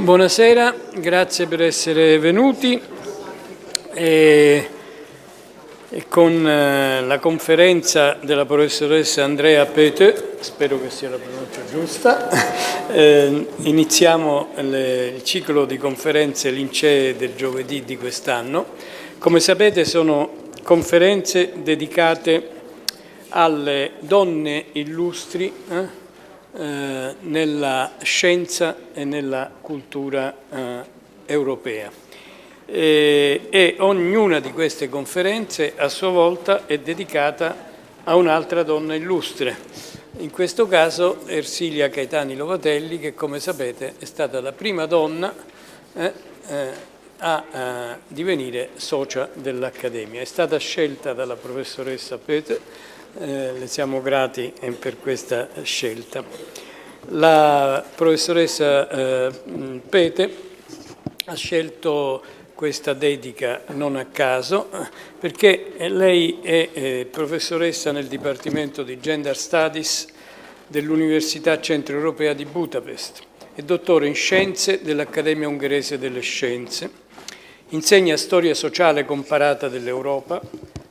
Buonasera, grazie per essere venuti. E con la conferenza della professoressa Andrea Petö, spero che sia la pronuncia giusta, iniziamo il ciclo di conferenze Lincei del giovedì di quest'anno. Come sapete sono conferenze dedicate alle donne illustri nella scienza e nella cultura europea. E ognuna di queste conferenze a sua volta è dedicata a un'altra donna illustre. In questo caso Ersilia Lovatelli, che come sapete è stata la prima donna a divenire socia dell'Accademia. È stata scelta dalla professoressa Petö. Le siamo grati per questa scelta. La professoressa Petö ha scelto questa dedica non a caso, perché lei è professoressa nel Dipartimento di Gender Studies dell'Università Centroeuropea di Budapest, è dottore in Scienze dell'Accademia Ungherese delle Scienze, insegna storia sociale comparata dell'Europa,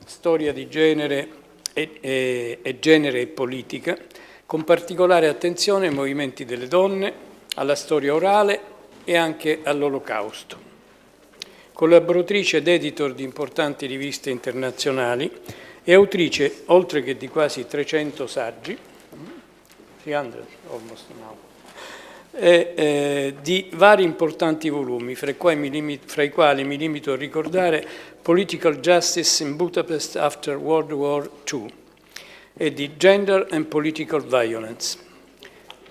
storia di genere e genere e politica, con particolare attenzione ai movimenti delle donne, alla storia orale e anche all'Olocausto. Collaboratrice ed editor di importanti riviste internazionali e autrice, oltre che di quasi 300 saggi, 300 almost now, di vari importanti volumi, fra i quali mi limito a ricordare Political Justice in Budapest After World War II e di Gender and Political Violence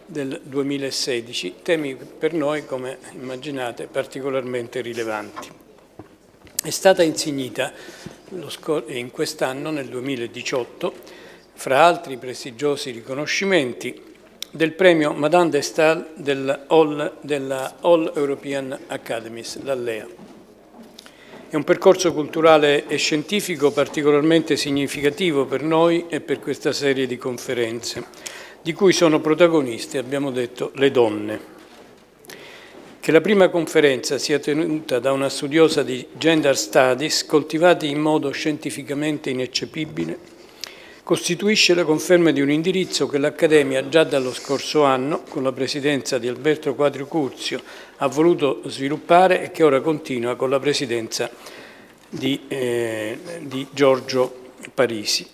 del 2016, temi per noi, come immaginate, particolarmente rilevanti. È stata insignita in quest'anno, nel 2018, fra altri prestigiosi riconoscimenti, del premio Madame de Staël della All European Academies, l'ALEA. È un percorso culturale e scientifico particolarmente significativo per noi e per questa serie di conferenze, di cui sono protagoniste, abbiamo detto, le donne. Che la prima conferenza sia tenuta da una studiosa di Gender Studies, coltivati in modo scientificamente ineccepibile, costituisce la conferma di un indirizzo che l'Accademia già dallo scorso anno, con la presidenza di Alberto Quadricuzio, ha voluto sviluppare e che ora continua con la presidenza di Giorgio Parisi.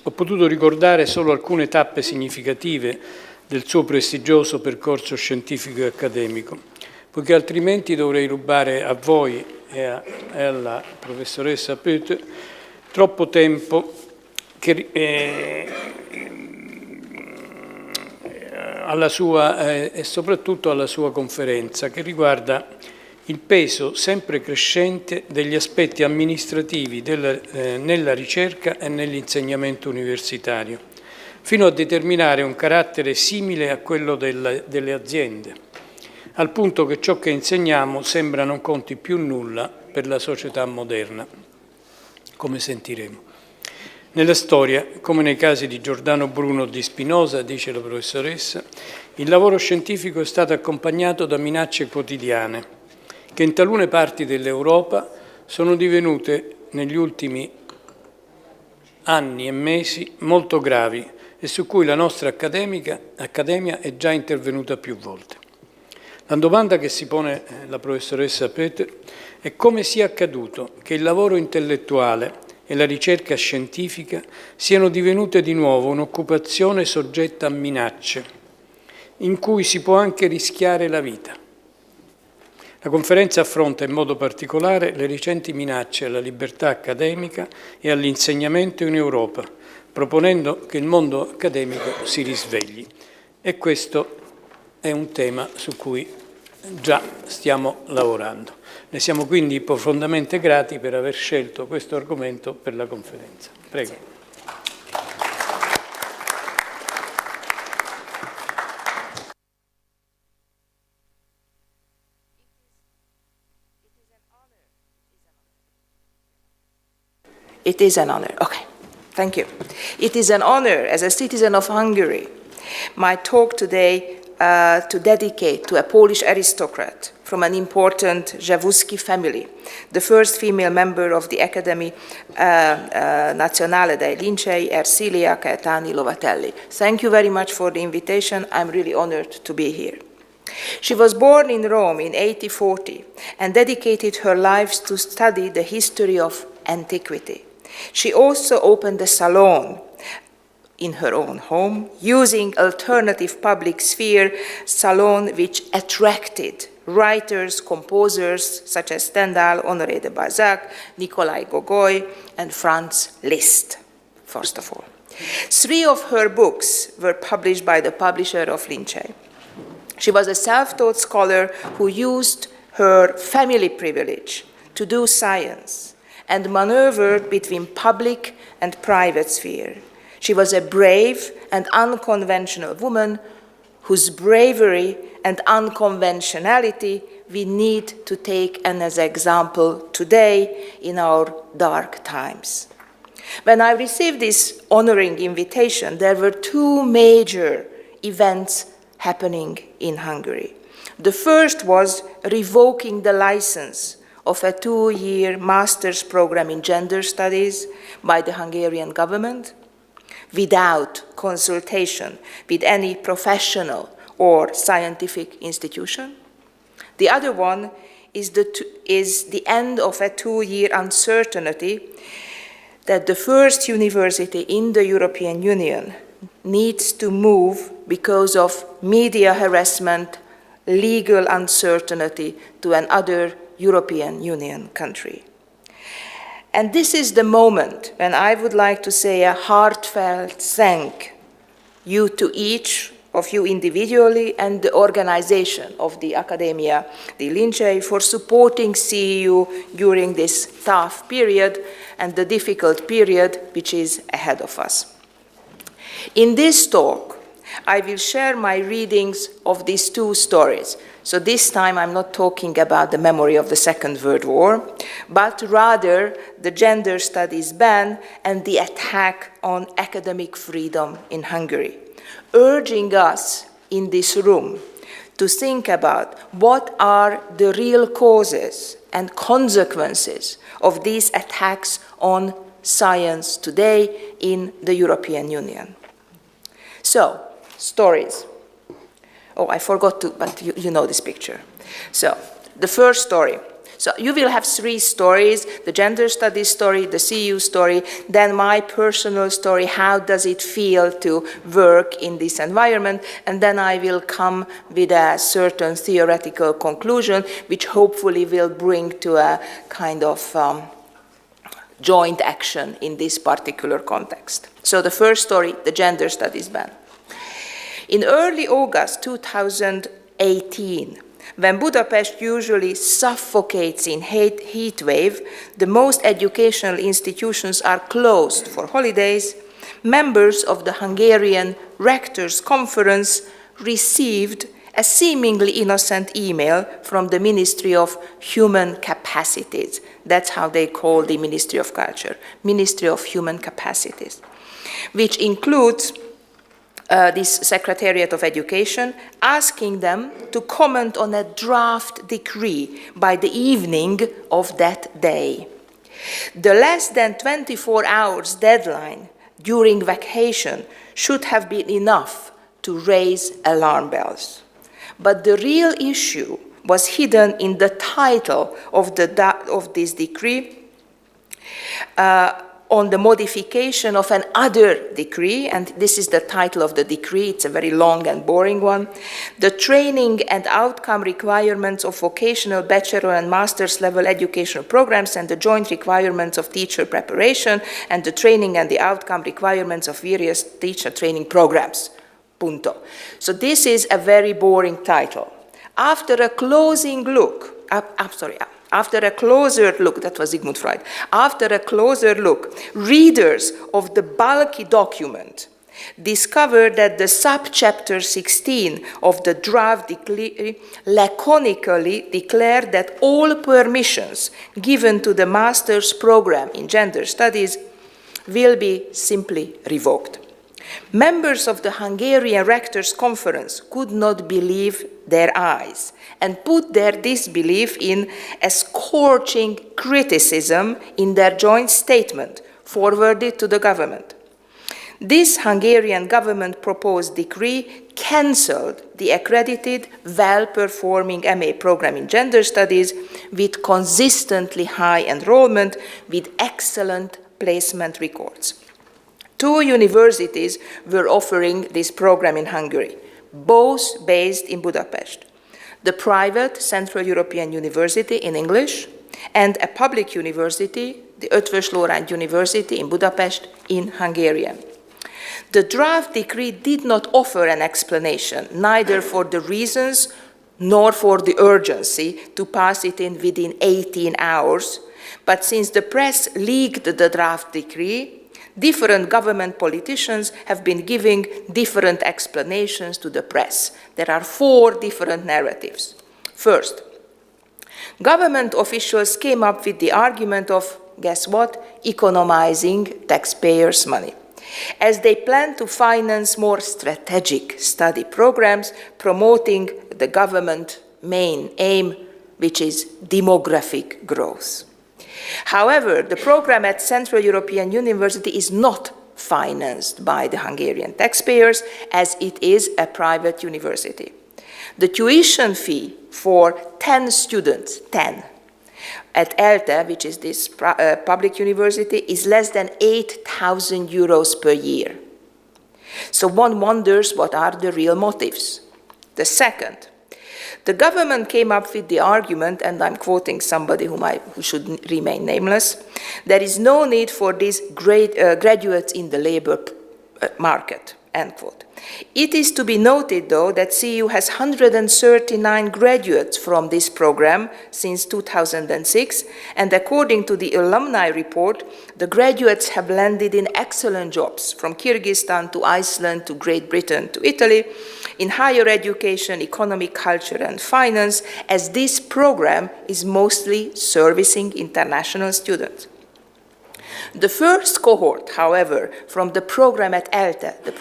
Ho potuto ricordare solo alcune tappe significative del suo prestigioso percorso scientifico e accademico, poiché altrimenti dovrei rubare a voi e alla professoressa Petö troppo tempo alla sua, e soprattutto alla sua conferenza, che riguarda il peso sempre crescente degli aspetti amministrativi nella ricerca e nell'insegnamento universitario, fino a determinare un carattere simile a quello delle aziende, al punto che ciò che insegniamo sembra non conti più nulla per la società moderna, come sentiremo. Nella storia, come nei casi di Giordano Bruno o di Spinoza, dice la professoressa, il lavoro scientifico è stato accompagnato da minacce quotidiane, che in talune parti dell'Europa sono divenute negli ultimi anni e mesi molto gravi e su cui la nostra Accademia è già intervenuta più volte. La domanda che si pone la professoressa Petö è come sia accaduto che il lavoro intellettuale e la ricerca scientifica siano divenute di nuovo un'occupazione soggetta a minacce, in cui si può anche rischiare la vita. La conferenza affronta in modo particolare le recenti minacce alla libertà accademica e all'insegnamento in Europa, proponendo che il mondo accademico si risvegli. E questo è un tema su cui già stiamo lavorando. Ne siamo quindi profondamente grati per aver scelto questo argomento per la conferenza. Prego. It is an honor. Okay, thank you. It is an honor as a citizen of Hungary. My talk today to dedicate to a Polish aristocrat from an important Jaworski family, the first female member of the Accademia Nazionale dei Lincei, Ersilia Lovatelli. Thank you very much for the invitation. I'm really honored to be here. She was born in Rome in 1840 and dedicated her life to study the history of antiquity. She also opened a salon in her own home, using alternative public sphere salon which attracted writers, composers such as Stendhal, Honoré de Balzac, Nikolai Gogol, and Franz Liszt, first of all. 3 of her books were published by the publisher of Lincei. She was a self-taught scholar who used her family privilege to do science and maneuvered between public and private sphere. She was a brave and unconventional woman whose bravery and unconventionality we need to take as an example today in our dark times. When I received this honoring invitation, there were 2 major events happening in Hungary. The first was revoking the license of a 2-year master's program in gender studies by the Hungarian government without consultation with any professional or scientific institution. The other one is the end of a 2-year uncertainty that the first university in the European Union needs to move because of media harassment, legal uncertainty to another European Union country. And this is the moment when I would like to say a heartfelt thank you to each of you individually and the organization of the Accademia di Lincei for supporting CEU during this tough period and the difficult period which is ahead of us. In this talk, I will share my readings of these 2 stories. So this time I'm not talking about the memory of the Second World War, but rather the gender studies ban and the attack on academic freedom in Hungary, urging us in this room to think about what are the real causes and consequences of these attacks on science today in the European Union. So, stories. Oh, I forgot to, but you know this picture. So, the first story. So, you will have 3 stories, the gender studies story, the CEU story, then my personal story, how does it feel to work in this environment, and then I will come with a certain theoretical conclusion, which hopefully will bring to a kind of joint action in this particular context. So the first story, the gender studies ban. In early August 2018, when Budapest usually suffocates in heat wave, the most educational institutions are closed for holidays, members of the Hungarian Rectors' Conference received a seemingly innocent email from the Ministry of Human Capacities. That's how they call the Ministry of Culture, Ministry of Human Capacities, which includes this Secretariat of Education, asking them to comment on a draft decree by the evening of that day. The less than 24 hours deadline during vacation should have been enough to raise alarm bells. But the real issue was hidden in the title of this decree on the modification of another decree, and this is the title of the decree, it's a very long and boring one, the training and outcome requirements of vocational bachelor and master's level educational programs and the joint requirements of teacher preparation and the training and the outcome requirements of various teacher training programs. Punto. So this is a very boring title. After a closing look, after a closer look, that was Sigmund Freud, after a closer look, readers of the bulky document discovered that the subchapter 16 of the draft decree laconically declared that all permissions given to the master's program in gender studies will be simply revoked. Members of the Hungarian Rectors' Conference could not believe their eyes and put their disbelief in a scorching criticism in their joint statement forwarded to the government. This Hungarian government-proposed decree cancelled the accredited, well-performing MA program in gender studies with consistently high enrollment with excellent placement records. 2 universities were offering this program in Hungary, both based in Budapest. The private Central European University in English and a public university, the Eötvös Loránd University in Budapest in Hungarian. The draft decree did not offer an explanation, neither for the reasons nor for the urgency to pass it in within 18 hours, but since the press leaked the draft decree, different government politicians have been giving different explanations to the press. There are 4 different narratives. First, government officials came up with the argument of, guess what, economizing taxpayers' money, as they plan to finance more strategic study programs promoting the government main aim, which is demographic growth. However, the program at Central European University is not financed by the Hungarian taxpayers, as it is a private university. The tuition fee for 10 students, 10, at ELTE, which is this public university, is less than 8,000 euros per year. So one wonders what are the real motives. The second, the government came up with the argument, and I'm quoting somebody who should remain nameless, there is no need for these graduates in the labor market, end quote. It is to be noted, though, that CEU has 139 graduates from this program since 2006, and according to the alumni report, the graduates have landed in excellent jobs, from Kyrgyzstan to Iceland to Great Britain to Italy, in higher education, economic, culture, and finance, as this program is mostly servicing international students. The first cohort, however, from the program at ELTE, the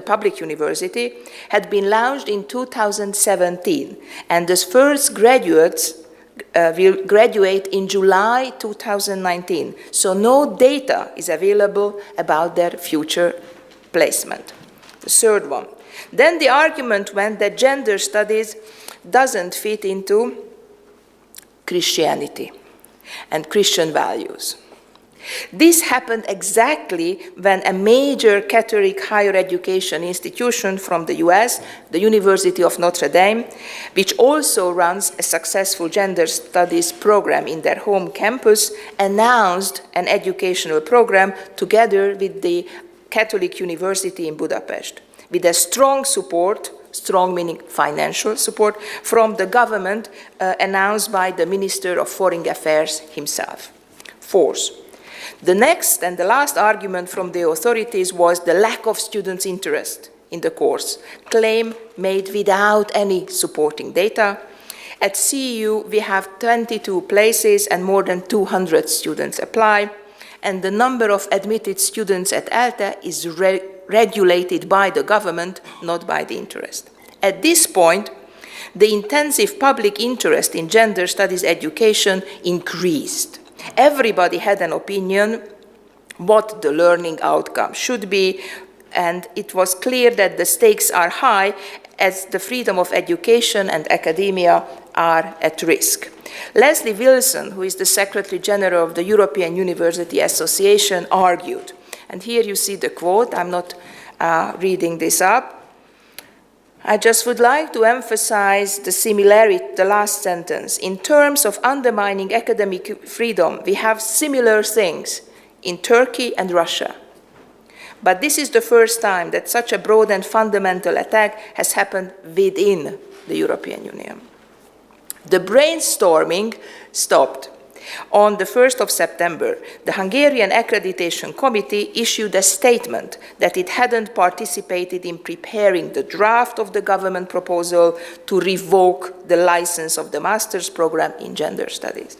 public university, had been launched in 2017, and the first graduates will graduate in July 2019, so no data is available about their future placement. The third one. Then the argument went that gender studies doesn't fit into Christianity and Christian values. This happened exactly when a major Catholic higher education institution from the US, the University of Notre Dame, which also runs a successful gender studies program in their home campus, announced an educational program together with the Catholic University in Budapest, with a strong support, strong meaning financial support, from the government announced by the Minister of Foreign Affairs himself. Fourth, the next and the last argument from the authorities was the lack of students' interest in the course, claim made without any supporting data. At CEU, we have 22 places and more than 200 students apply, and the number of admitted students at ELTE is regulated by the government, not by the interest. At this point, the intensive public interest in gender studies education increased. Everybody had an opinion what the learning outcome should be, and it was clear that the stakes are high as the freedom of education and academia are at risk. Leslie Wilson, who is the Secretary General of the European University Association, argued, and here you see the quote, I'm not reading this up, I just would like to emphasize the similarity, the last sentence. In terms of undermining academic freedom, we have similar things in Turkey and Russia. But this is the first time that such a broad and fundamental attack has happened within the European Union. The brainstorming stopped. On the 1st of September, the Hungarian Accreditation Committee issued a statement that it hadn't participated in preparing the draft of the government proposal to revoke the license of the master's program in gender studies.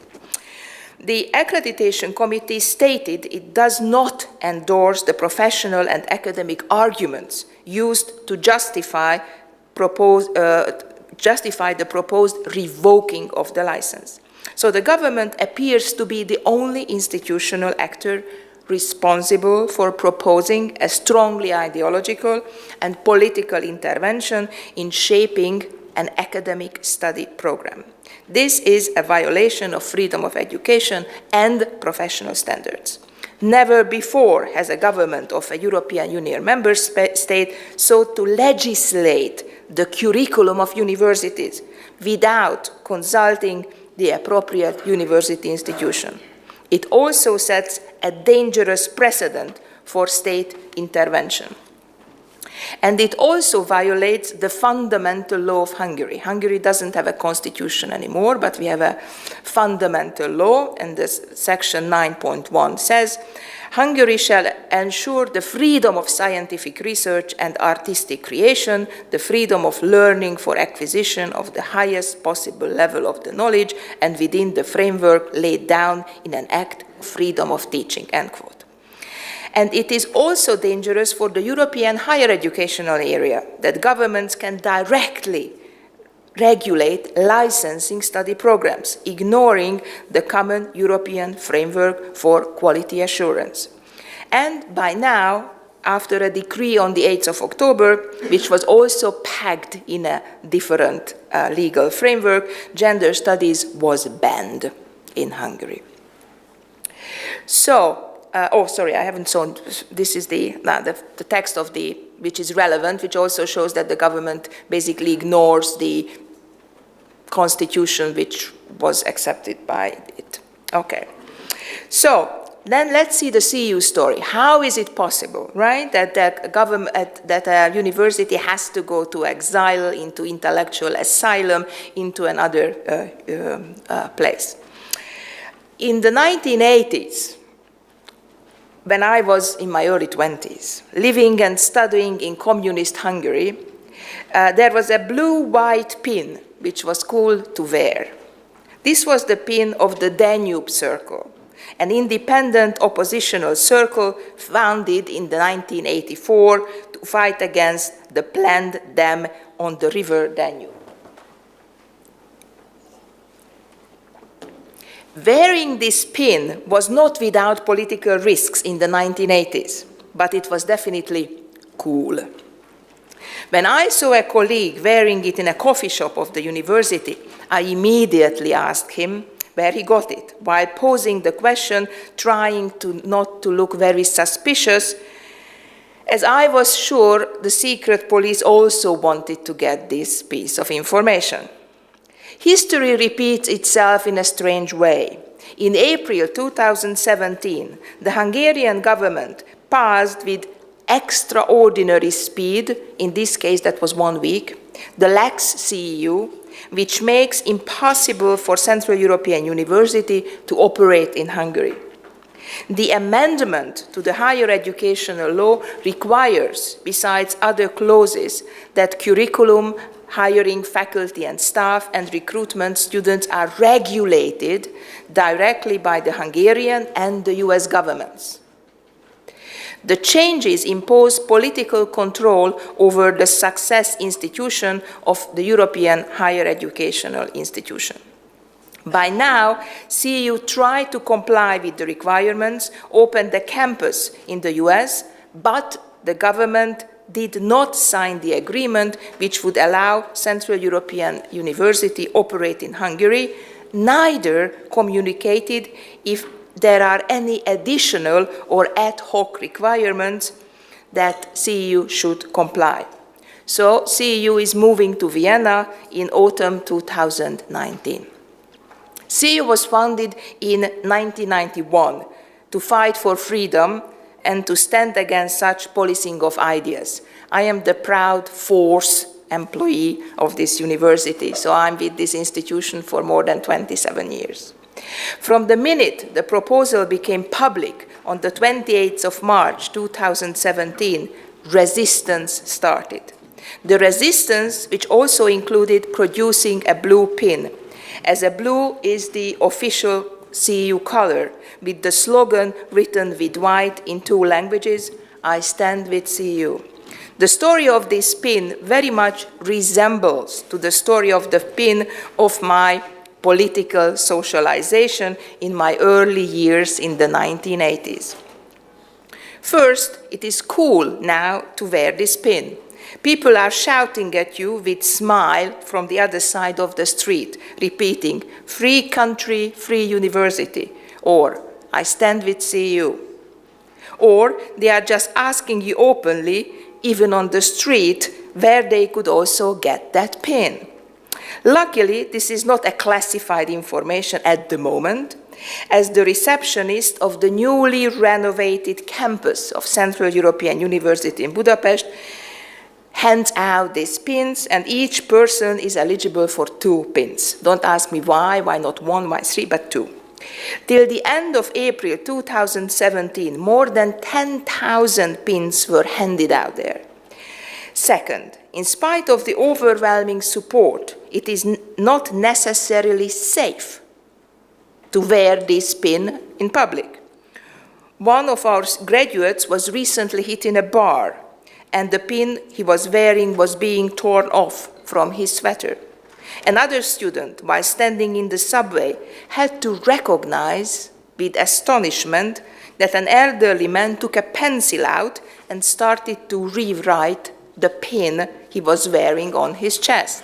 The Accreditation Committee stated it does not endorse the professional and academic arguments used to justify the proposed revoking of the license. So the government appears to be the only institutional actor responsible for proposing a strongly ideological and political intervention in shaping an academic study program. This is a violation of freedom of education and professional standards. Never before has a government of a European Union member state sought to legislate the curriculum of universities without consulting the appropriate university institution. It also sets a dangerous precedent for state intervention. And it also violates the fundamental law of Hungary. Hungary doesn't have a constitution anymore, but we have a fundamental law, and this section 9.1 says, Hungary shall ensure the freedom of scientific research and artistic creation, the freedom of learning for acquisition of the highest possible level of the knowledge, and within the framework laid down in an act of freedom of teaching, end quote. And it is also dangerous for the European higher educational area that governments can directly regulate licensing study programs, ignoring the common European framework for quality assurance. And by now, after a decree on the 8th of October, which was also packed in a different legal framework, gender studies was banned in Hungary. So, I haven't shown, this is the text of which is relevant, which also shows that the government basically ignores the constitution which was accepted by it. Okay. So, then let's see the CEU story. How is it possible, right, that a university has to go to exile, into intellectual asylum, into another place? In the 1980s, when I was in my early 20s, living and studying in communist Hungary, there was a blue-white pin which was cool to wear. This was the pin of the Danube Circle, an independent oppositional circle founded in 1984 to fight against the planned dam on the river Danube. Wearing this pin was not without political risks in the 1980s, but it was definitely cool. When I saw a colleague wearing it in a coffee shop of the university, I immediately asked him where he got it, while posing the question, trying not to look very suspicious, as I was sure the secret police also wanted to get this piece of information. History repeats itself in a strange way. In April 2017, the Hungarian government passed with extraordinary speed, in this case that was 1 week, the Lex CEU, which makes impossible for Central European University to operate in Hungary. The amendment to the higher educational law requires, besides other clauses, that curriculum, hiring faculty and staff, and recruitment students are regulated directly by the Hungarian and the US governments. The changes impose political control over the success institution of the European higher educational institution. By now, CEU tried to comply with the requirements, opened a campus in the US, but the government did not sign the agreement which would allow Central European University operate in Hungary, neither communicated if there are any additional or ad hoc requirements that CEU should comply. So CEU is moving to Vienna in autumn 2019. CEU was founded in 1991 to fight for freedom and to stand against such policing of ideas. I am the proud fourth employee of this university, so I'm with this institution for more than 27 years. From the minute the proposal became public on the 28th of March 2017, resistance started. The resistance, which also included producing a blue pin, as a blue is the official CEU color with the slogan written with white in 2 languages, "I stand with CEU." The story of this pin very much resembles to the story of the pin of my political socialization in my early years in the 1980s. First, it is cool now to wear this pin. People are shouting at you with smile from the other side of the street, repeating, "Free country, free university," or "I stand with CEU." Or they are just asking you openly, even on the street, where they could also get that pin. Luckily, this is not a classified information at the moment, as the receptionist of the newly renovated campus of Central European University in Budapest hands out these pins, and each person is eligible for 2 pins. Don't ask me why not 1, why 3, but 2. Till the end of April 2017, more than 10,000 pins were handed out there. Second, in spite of the overwhelming support, it is not necessarily safe to wear this pin in public. One of our graduates was recently hit in a bar, and the pin he was wearing was being torn off from his sweater. Another student, while standing in the subway, had to recognize with astonishment that an elderly man took a pencil out and started to rewrite the pin he was wearing on his chest.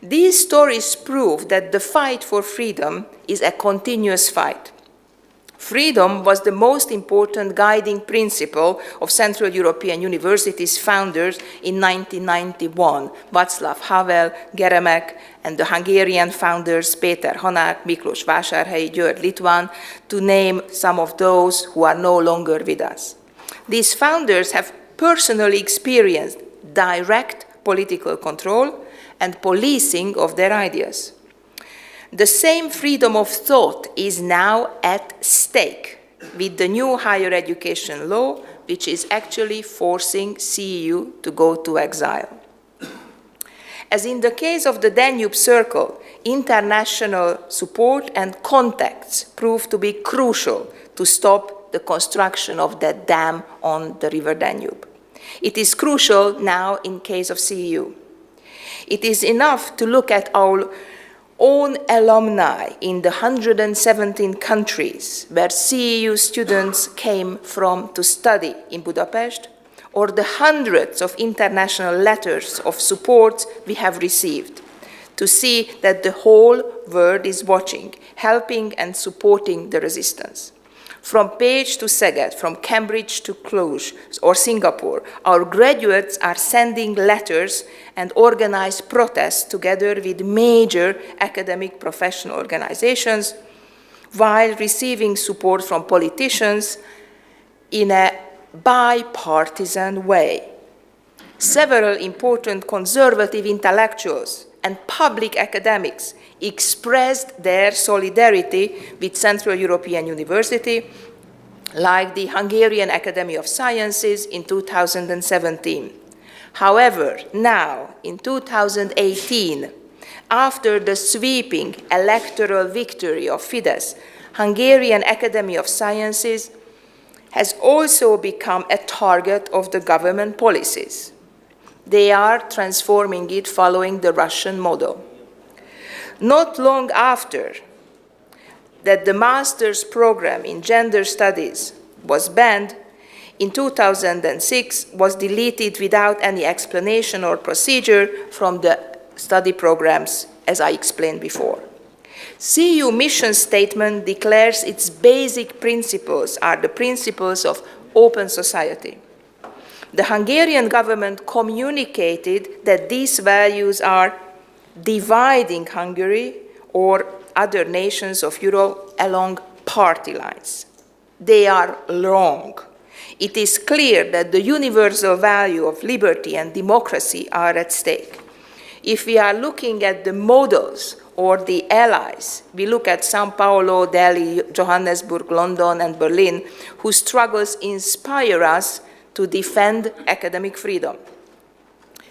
These stories prove that the fight for freedom is a continuous fight. Freedom was the most important guiding principle of Central European University's founders in 1991, Václav Havel, Geremek, and the Hungarian founders Péter Hanák, Miklós Vásárhelyi, György Litván, to name some of those who are no longer with us. These founders have personally experienced direct political control and policing of their ideas. The same freedom of thought is now at stake with the new higher education law, which is actually forcing CEU to go to exile. As in the case of the Danube Circle, international support and contacts proved to be crucial to stop the construction of that dam on the river Danube. It is crucial now in case of CEU. It is enough to look at our own alumni in the 117 countries where CEU students came from to study in Budapest, or the hundreds of international letters of support we have received, to see that the whole world is watching, helping and supporting the resistance. From Pécs to Szeged, from Cambridge to Cluj or Singapore, our graduates are sending letters and organize protests together with major academic professional organizations, while receiving support from politicians in a bipartisan way. Several important conservative intellectuals and public academics expressed their solidarity with Central European University, like the Hungarian Academia of Sciences in 2017. However, now, in 2018, after the sweeping electoral victory of Fidesz, Hungarian Academy of Sciences has also become a target of the government policies. They are transforming it following the Russian model. Not long after that the master's program in gender studies was banned, in 2006 was deleted without any explanation or procedure from the study programs, as I explained before. CEU mission statement declares its basic principles are the principles of open society. The Hungarian government communicated that these values are dividing Hungary or other nations of Europe along party lines. They are wrong. It is clear that the universal value of liberty and democracy are at stake. If we are looking at the models or the allies, we look at São Paulo, Delhi, Johannesburg, London, and Berlin, whose struggles inspire us to defend academic freedom.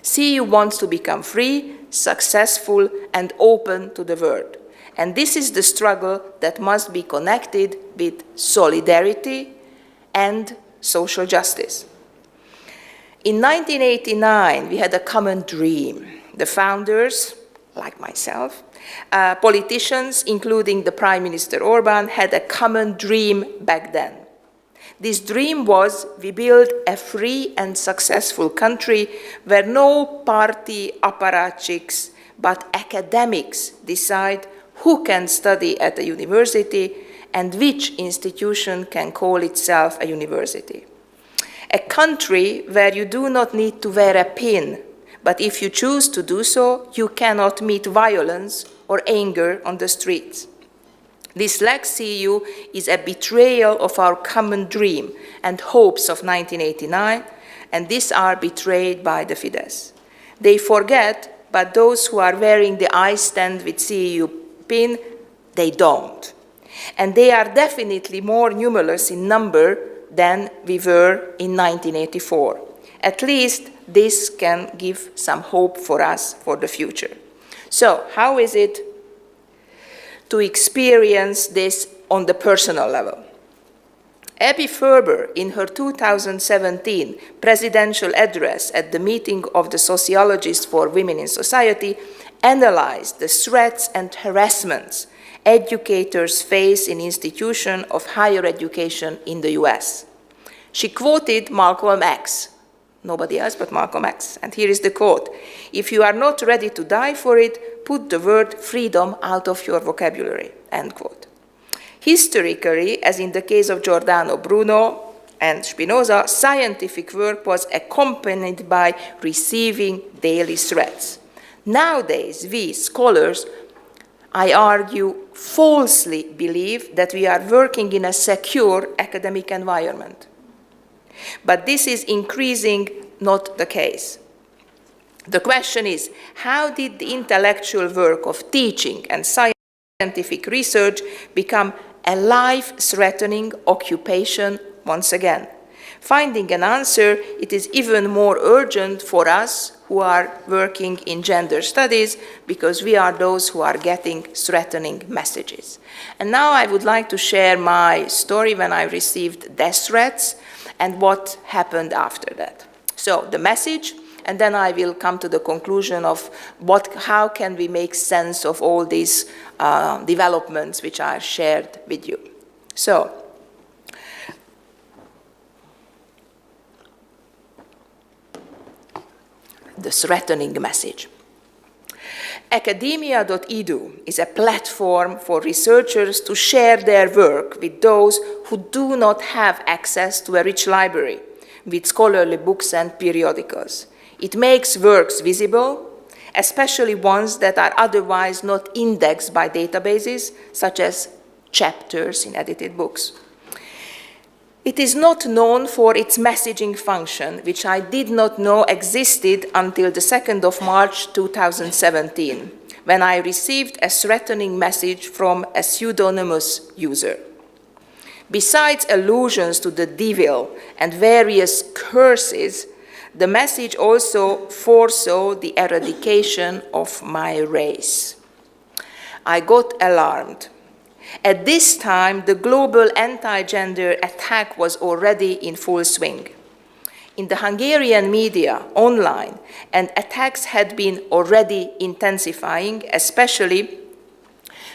CEU wants to become free, successful, and open to the world. And this is the struggle that must be connected with solidarity and social justice. In 1989, we had a common dream. The founders, like myself, politicians, including the Prime Minister Orban, had a common dream back then. This dream was we build a free and successful country where no party apparatchiks but academics decide who can study at a university and which institution can call itself a university. A country where you do not need to wear a pin, but if you choose to do so, you cannot meet violence or anger on the streets. This lax CEU is a betrayal of our common dream and hopes of 1989, and these are betrayed by the Fidesz. They forget, but those who are wearing the I stand with CEU pin, they don't. And they are definitely more numerous in number than we were in 1984. At least this can give some hope for us for the future. So, how is it to experience this on the personal level? Abby Ferber, in her 2017 presidential address at the meeting of the Sociologists for Women in Society, analyzed the threats and harassments educators face in institutions of higher education in the US. She quoted Malcolm X, nobody else but Malcolm X, and here is the quote: "If you are not ready to die for it, put the word freedom out of your vocabulary," end quote. Historically, as in the case of Giordano Bruno and Spinoza, scientific work was accompanied by receiving daily threats. Nowadays, we scholars, I argue, falsely believe that we are working in a secure academic environment. But this is increasingly not the case. The question is, how did the intellectual work of teaching and scientific research become a life-threatening occupation once again? Finding an answer, it is even more urgent for us who are working in gender studies, because we are those who are getting threatening messages. And now I would like to share my story when I received death threats and what happened after that. So the message, and then I will come to the conclusion of how can we make sense of all these developments which I shared with you. So, the threatening message. Accademia.edu is a platform for researchers to share their work with those who do not have access to a rich library with scholarly books and periodicals. It makes works visible, especially ones that are otherwise not indexed by databases, such as chapters in edited books. It is not known for its messaging function, which I did not know existed until the 2nd of March 2017, when I received a threatening message from a pseudonymous user. Besides allusions to the devil and various curses, the message also foresaw the eradication of my race. I got alarmed. At this time, the global anti-gender attack was already in full swing. In the Hungarian media, online, and attacks had been already intensifying, especially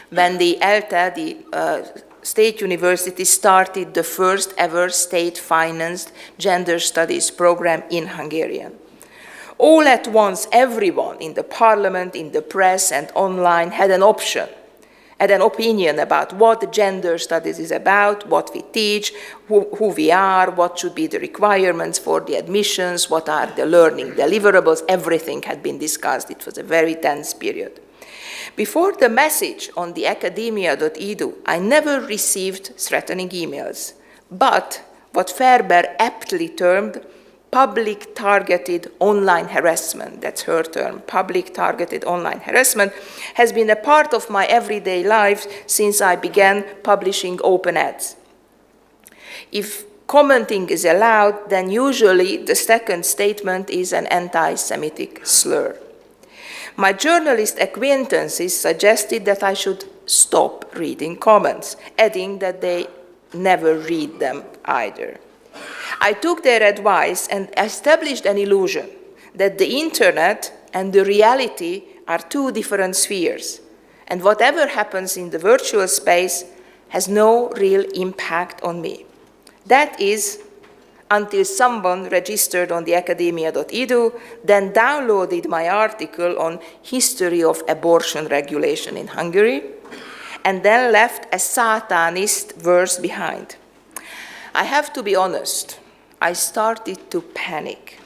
when the ELTE, the State University, started the first ever state-financed gender studies program in Hungarian. All at once, everyone in the parliament, in the press, and online had an opinion about what gender studies is about, what we teach, who we are, what should be the requirements for the admissions, what are the learning deliverables. Everything had been discussed. It was a very tense period. Before the message on the Accademia.edu, I never received threatening emails, but what Ferber aptly termed public targeted online harassment, that's her term, public targeted online harassment, has been a part of my everyday life since I began publishing open ads. If commenting is allowed, then usually the second statement is an anti-Semitic slur. My journalist acquaintances suggested that I should stop reading comments, adding that they never read them either. I took their advice and established an illusion that the internet and the reality are two different spheres, and whatever happens in the virtual space has no real impact on me. That is, until someone registered on the academia.edu, then downloaded my article on history of abortion regulation in Hungary, and then left a Satanist verse behind. I have to be honest, I started to panic.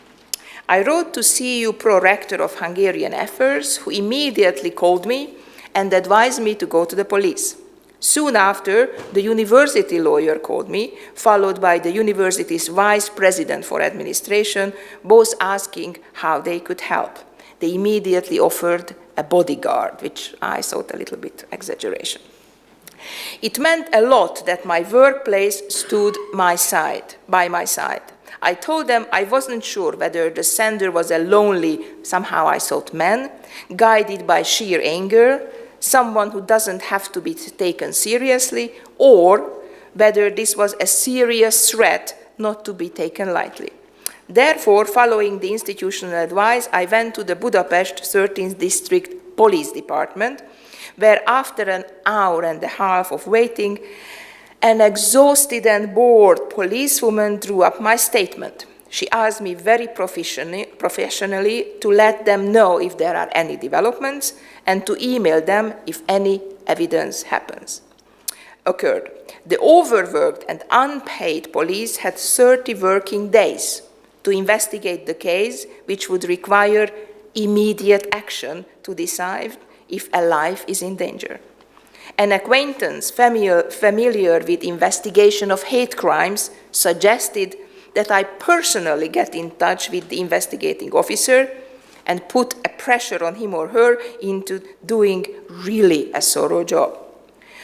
I wrote to CEU Pro-Rector of Hungarian Affairs, who immediately called me and advised me to go to the police. Soon after, the university lawyer called me, followed by the university's vice president for administration, both asking how they could help. They immediately offered a bodyguard, which I thought a little bit exaggeration. It meant a lot that my workplace stood by my side. I told them I wasn't sure whether the sender was a lonely, somehow I thought, man, guided by sheer anger, someone who doesn't have to be taken seriously, or whether this was a serious threat not to be taken lightly. Therefore, following the institutional advice, I went to the Budapest 13th District Police Department, where after an hour and a half of waiting, an exhausted and bored policewoman drew up my statement. She asked me very professionally to let them know if there are any developments and to email them if any evidence occurred. The overworked and unpaid police had 30 working days to investigate the case, which would require immediate action to decide if a life is in danger. An acquaintance familiar with investigation of hate crimes suggested that I personally get in touch with the investigating officer and put a pressure on him or her into doing really a thorough job.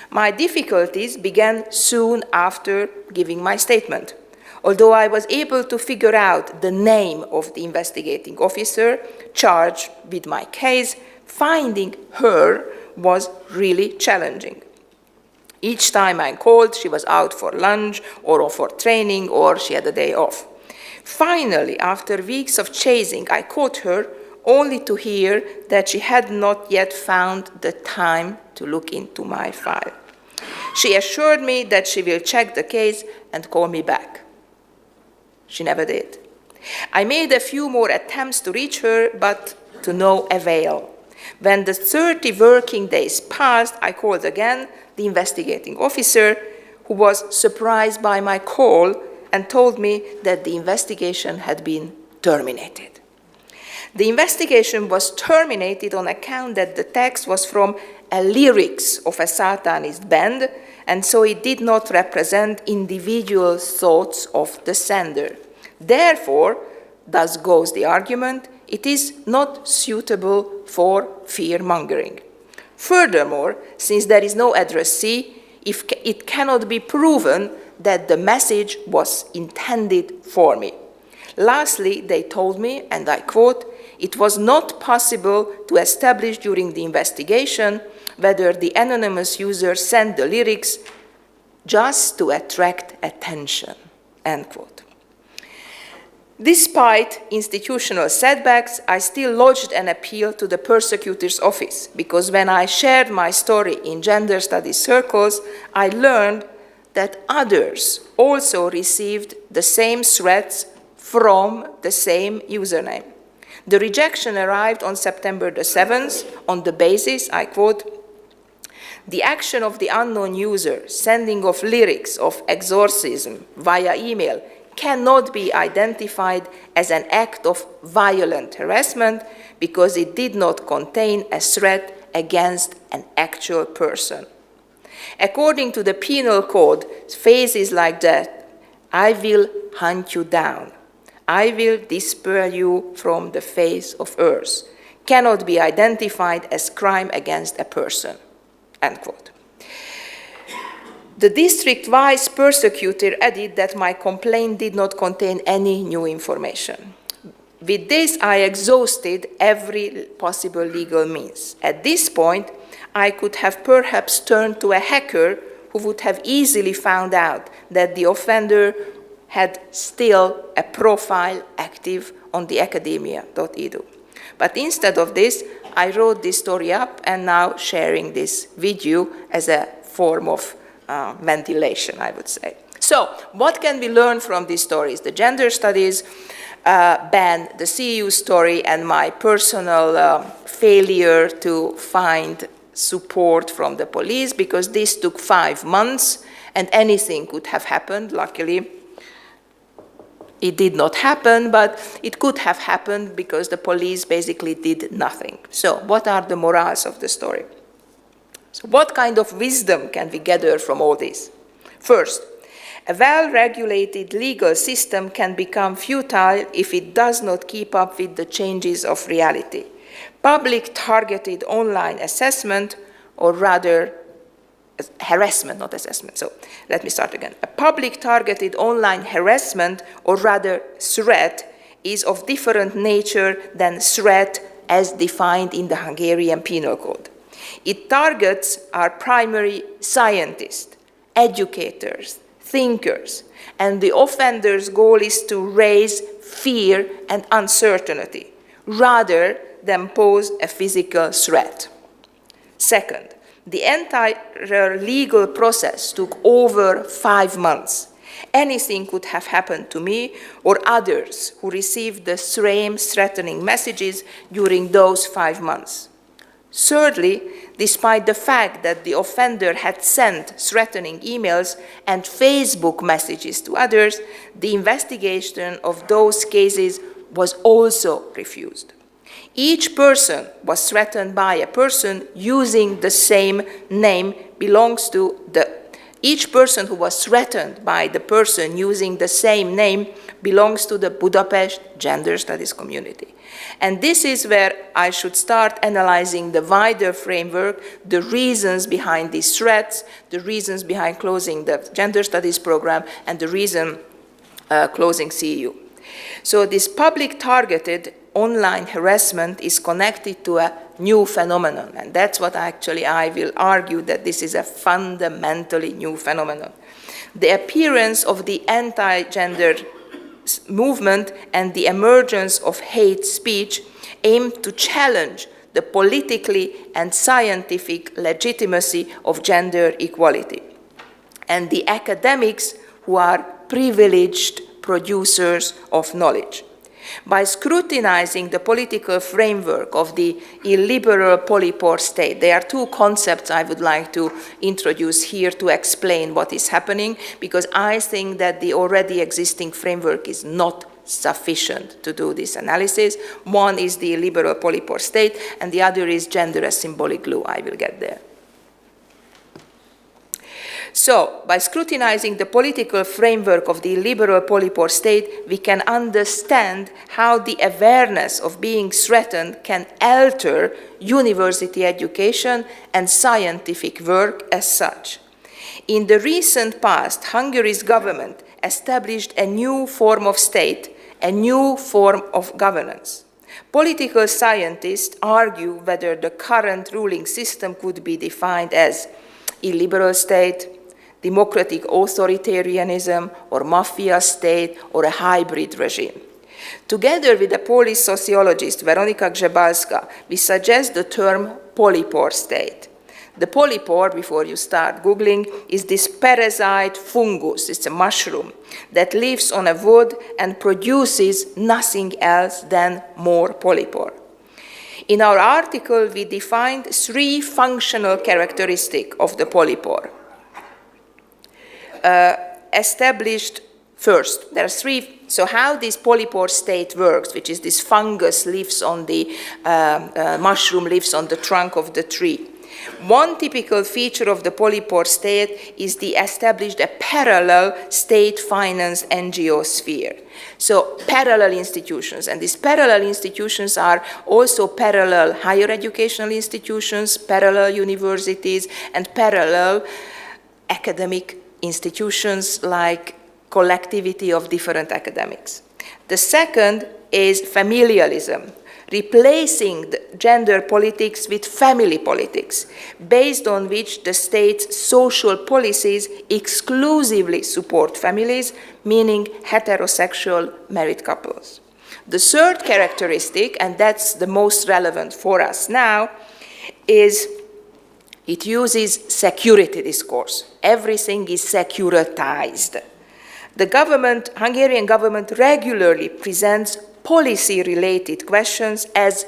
My difficulties began soon after giving my statement. Although I was able to figure out the name of the investigating officer charged with my case, finding her was really challenging. Each time I called, she was out for lunch or for training, or she had a day off. Finally, after weeks of chasing, I caught her, only to hear that she had not yet found the time to look into my file. She assured me that she will check the case and call me back. She never did. I made a few more attempts to reach her, but to no avail. When the 30 working days passed, I called again the investigating officer, who was surprised by my call and told me that the investigation had been terminated. The investigation was terminated on account that the text was from a lyrics of a Satanist band, and so it did not represent individual thoughts of the sender. Therefore, thus goes the argument, it is not suitable for fear-mongering. Furthermore, since there is no addressee, it cannot be proven that the message was intended for me. Lastly, they told me, and I quote, it was not possible to establish during the investigation whether the anonymous user sent the lyrics just to attract attention, end quote. Despite institutional setbacks, I still lodged an appeal to the prosecutor's office, because when I shared my story in gender studies circles, I learned that others also received the same threats from the same username. The rejection arrived on September the 7th on the basis, I quote, the action of the unknown user sending of lyrics of exorcism via email cannot be identified as an act of violent harassment because it did not contain a threat against an actual person. According to the penal code, phrases like that, I will hunt you down, I will despoil you from the face of earth, cannot be identified as crime against a person, end quote. The district vice prosecutor added that my complaint did not contain any new information. With this, I exhausted every possible legal means. At this point, I could have perhaps turned to a hacker who would have easily found out that the offender had still a profile active on the academia.edu. But instead of this, I wrote this story up and now sharing this with you as a form of ventilation, I would say. So, what can we learn from these stories? The gender studies ban, the CEU story, and my personal failure to find support from the police, because this took 5 months and anything could have happened. Luckily, it did not happen, but it could have happened because the police basically did nothing. So, what are the morals of the story? So, what kind of wisdom can we gather from all this? First, a well-regulated legal system can become futile if it does not keep up with the changes of reality. Public targeted online assessment, or rather harassment, not assessment. So let me start again. A public targeted online harassment, or rather threat, is of different nature than threat as defined in the Hungarian Penal Code. It targets our primary scientists, educators, thinkers, and the offender's goal is to raise fear and uncertainty rather than pose a physical threat. Second, the entire legal process took over 5 months. Anything could have happened to me or others who received the same threatening messages during those 5 months. Thirdly, despite the fact that the offender had sent threatening emails and Facebook messages to others, the investigation of those cases was also refused. Each person was threatened by a person using the same name belongs to the Each person who was threatened by the person using the same name belongs to the Budapest gender studies community. And this is where I should start analyzing the wider framework, the reasons behind these threats, the reasons behind closing the gender studies program, and the reason closing CEU. So this public targeted online harassment is connected to a new phenomenon, and that's what actually I will argue, that this is a fundamentally new phenomenon. The appearance of the anti-gender movement and the emergence of hate speech aim to challenge the politically and scientific legitimacy of gender equality. And the academics who are privileged producers of knowledge. By scrutinizing the political framework of the illiberal polypore state, there are two concepts I would like to introduce here to explain what is happening, because I think that the already existing framework is not sufficient to do this analysis. One is the illiberal polypore state, and the other is gender as symbolic glue. I will get there. So, by scrutinizing the political framework of the illiberal polypore state, we can understand how the awareness of being threatened can alter university education and scientific work as such. In the recent past, Hungary's government established a new form of state, a new form of governance. Political scientists argue whether the current ruling system could be defined as illiberal state, democratic authoritarianism, or mafia state, or a hybrid regime. Together with the Polish sociologist Weronika Grzebalska, we suggest the term polypore state. The polypore, before you start Googling, is this parasite fungus, it's a mushroom, that lives on a wood and produces nothing else than more polypore. In our article, we defined 3 functional characteristics of the polypore. Established first, there are 3. So how this polypore state works, which is this fungus lives on the mushroom lives on the trunk of the tree. One typical feature of the polypore state is the established a parallel state-financed NGO sphere. So parallel institutions, and these parallel institutions are also parallel higher educational institutions, parallel universities, and parallel academic institutions like collectivity of different academics. The second is familialism, replacing the gender politics with family politics, based on which the state's social policies exclusively support families, meaning heterosexual married couples. The third characteristic, and that's the most relevant for us now, is it uses security discourse. Everything is securitized. The Hungarian government regularly presents policy-related questions as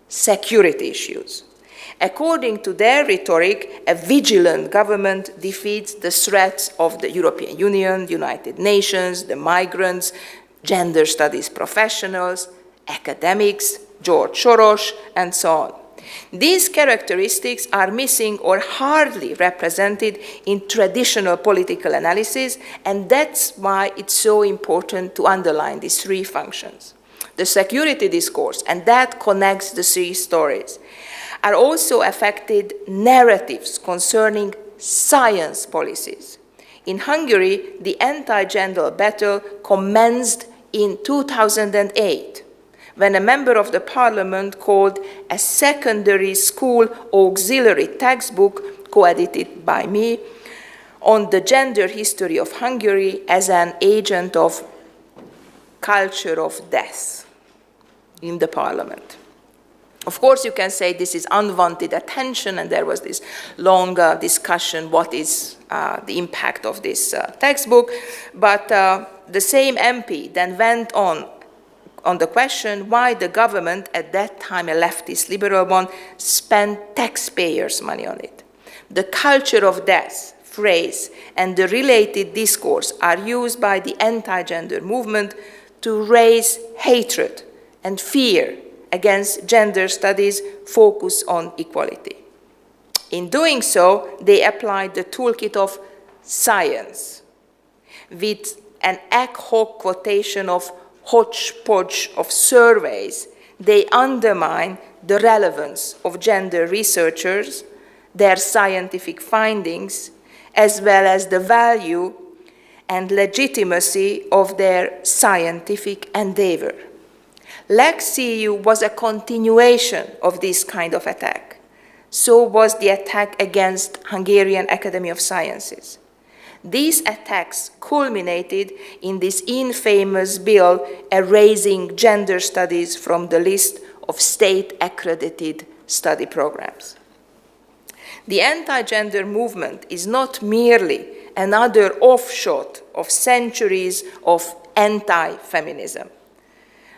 security issues. According to their rhetoric, a vigilant government defeats the threats of the European Union, United Nations, the migrants, gender studies professionals, academics, George Soros, and so on. These characteristics are missing or hardly represented in traditional political analysis, and that's why it's so important to underline these three functions. The security discourse, and that connects the three stories, are also affected narratives concerning science policies. In Hungary, the anti-gender battle commenced in 2008, when a member of the parliament called a secondary school auxiliary textbook, co-edited by me, on the gender history of Hungary as an agent of culture of death in the parliament. Of course, you can say this is unwanted attention, and there was this long discussion, what is the impact of this textbook, but the same MP then went on the question why the government, at that time a leftist liberal one, spent taxpayers' money on it. The culture of death phrase and the related discourse are used by the anti-gender movement to raise hatred and fear against gender studies focused on equality. In doing so, they applied the toolkit of science with an ad hoc quotation of hodgepodge of surveys. They undermine the relevance of gender researchers, their scientific findings, as well as the value and legitimacy of their scientific endeavor. Lex CEU was a continuation of this kind of attack. So was the attack against Hungarian Academy of Sciences. These attacks culminated in this infamous bill erasing gender studies from the list of state-accredited study programs. The anti-gender movement is not merely another offshoot of centuries of anti-feminism.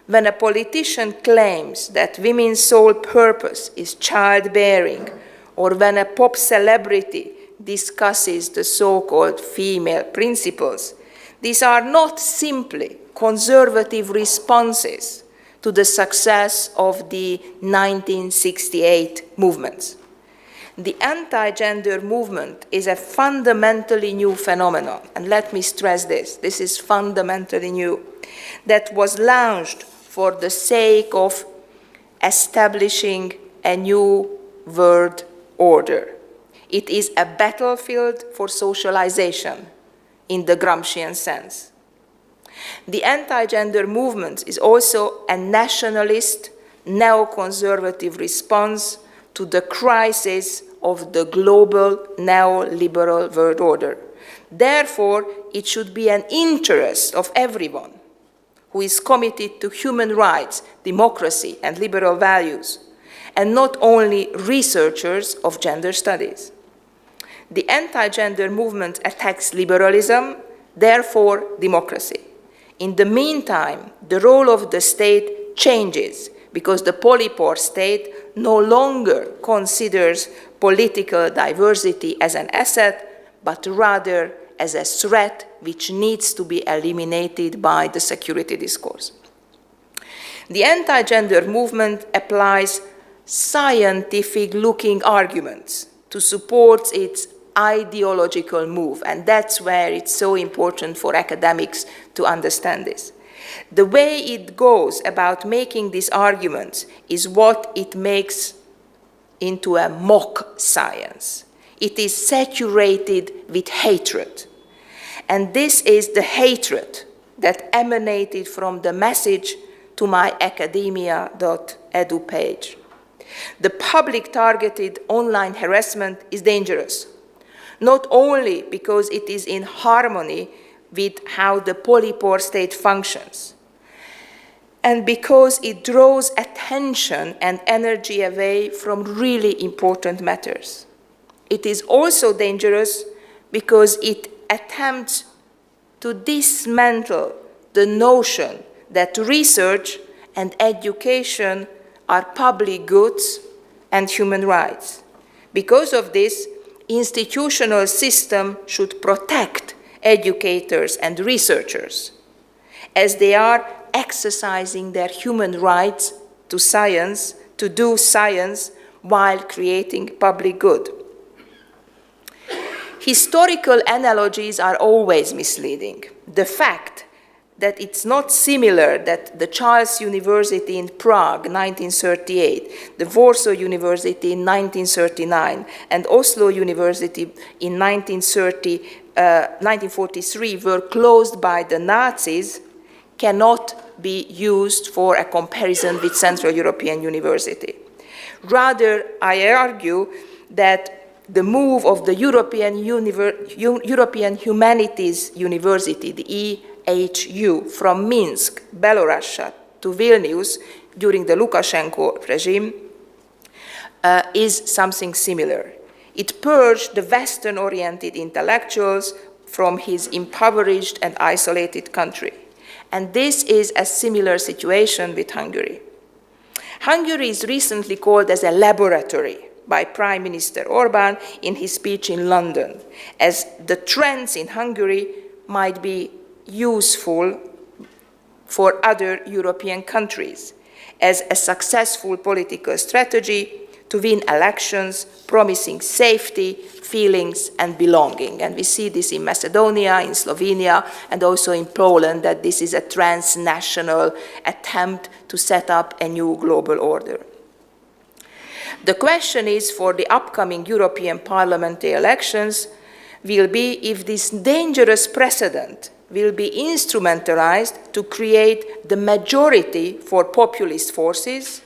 When a politician claims that women's sole purpose is childbearing, or when a pop celebrity discusses the so-called female principles, these are not simply conservative responses to the success of the 1968 movements. The anti-gender movement is a fundamentally new phenomenon, and let me stress this is fundamentally new, that was launched for the sake of establishing a new world order. It is a battlefield for socialization in the Gramscian sense. The anti-gender movement is also a nationalist, neoconservative response to the crisis of the global neoliberal world order. Therefore, it should be an interest of everyone who is committed to human rights, democracy, and liberal values, and not only researchers of gender studies. The anti-gender movement attacks liberalism, therefore democracy. In the meantime, the role of the state changes because the polypore state no longer considers political diversity as an asset, but rather as a threat which needs to be eliminated by the security discourse. The anti-gender movement applies scientific-looking arguments to support its ideological move, and that's where it's so important for academics to understand this. The way it goes about making these arguments is what it makes into a mock science. It is saturated with hatred. And this is the hatred that emanated from the message to my academia.edu page. The public targeted online harassment is dangerous, not only because it is in harmony with how the polypore state functions, and because it draws attention and energy away from really important matters. It is also dangerous because it attempts to dismantle the notion that research and education are public goods and human rights. Because of this, institutional system should protect educators and researchers, as they are exercising their human rights to science, to do science while creating public good. Historical analogies are always misleading. The fact that it's not similar that the Charles University in Prague, 1938, the Warsaw University in 1939, and Oslo University in 1943 were closed by the Nazis cannot be used for a comparison with Central European University. Rather, I argue that the move of the European Humanities University, the EHU, from Minsk, Belarus, to Vilnius during the Lukashenko regime is something similar. It purged the Western-oriented intellectuals from his impoverished and isolated country. And this is a similar situation with Hungary. Hungary is recently called as a laboratory by Prime Minister Orbán in his speech in London, as the trends in Hungary might be useful for other European countries, as a successful political strategy to win elections, promising safety, feelings, and belonging. And we see this in Macedonia, in Slovenia, and also in Poland, that this is a transnational attempt to set up a new global order. The question is, for the upcoming European parliamentary elections, will be if this dangerous precedent will be instrumentalized to create the majority for populist forces,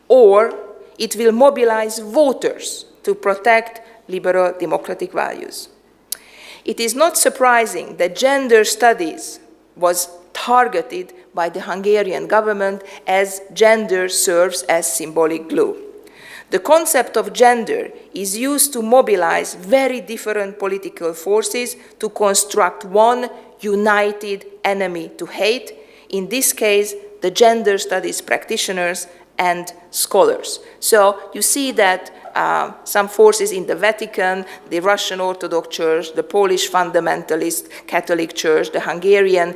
or it will mobilize voters to protect liberal democratic values. It is not surprising that gender studies was targeted by the Hungarian government, as gender serves as symbolic glue. The concept of gender is used to mobilize very different political forces to construct one united enemy to hate, in this case, the gender studies practitioners and scholars. So you see that some forces in the Vatican, the Russian Orthodox Church, the Polish fundamentalist Catholic Church, the Hungarian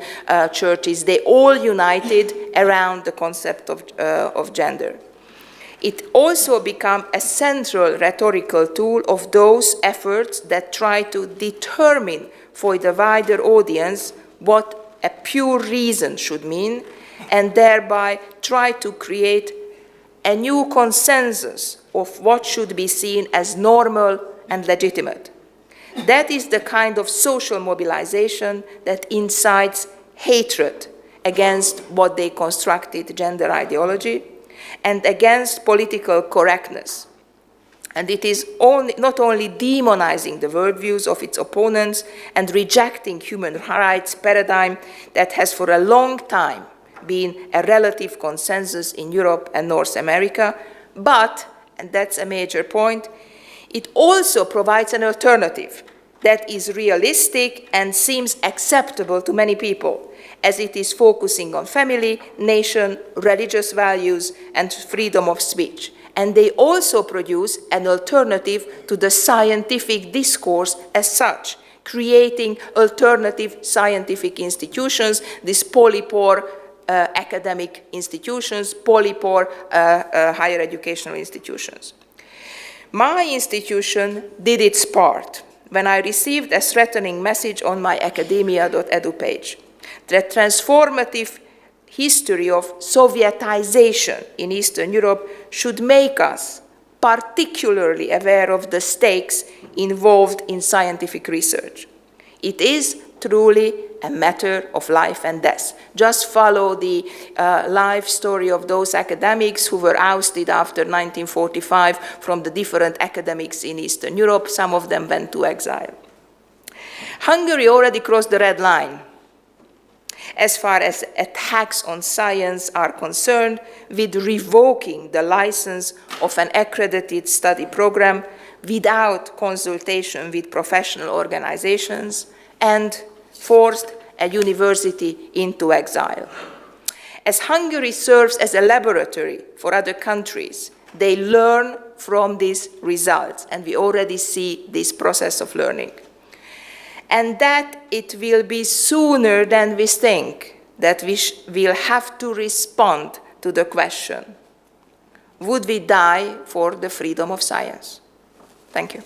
churches, they all united around the concept of gender. It also became a central rhetorical tool of those efforts that try to determine for the wider audience what a pure reason should mean, and thereby try to create a new consensus of what should be seen as normal and legitimate. That is the kind of social mobilization that incites hatred against what they constructed gender ideology and against political correctness. And it is not only demonizing the worldviews of its opponents and rejecting human rights paradigm that has for a long time been a relative consensus in Europe and North America, but, and that's a major point, it also provides an alternative that is realistic and seems acceptable to many people, as it is focusing on family, nation, religious values, and freedom of speech. And they also produce an alternative to the scientific discourse as such, creating alternative scientific institutions, these polypore academic institutions, polypore higher educational institutions. My institution did its part when I received a threatening message on my academia.edu page. The transformative history of Sovietization in Eastern Europe should make us particularly aware of the stakes involved in scientific research. It is truly a matter of life and death. Just follow the life story of those academics who were ousted after 1945 from the different academics in Eastern Europe. Some of them went to exile. Hungary already crossed the red line as far as attacks on science are concerned, with revoking the license of an accredited study program without consultation with professional organizations, and forced a university into exile. As Hungary serves as a laboratory for other countries, they learn from these results, and we already see this process of learning. And that it will be sooner than we think that we will have to respond to the question, would we die for the freedom of science? Thank you.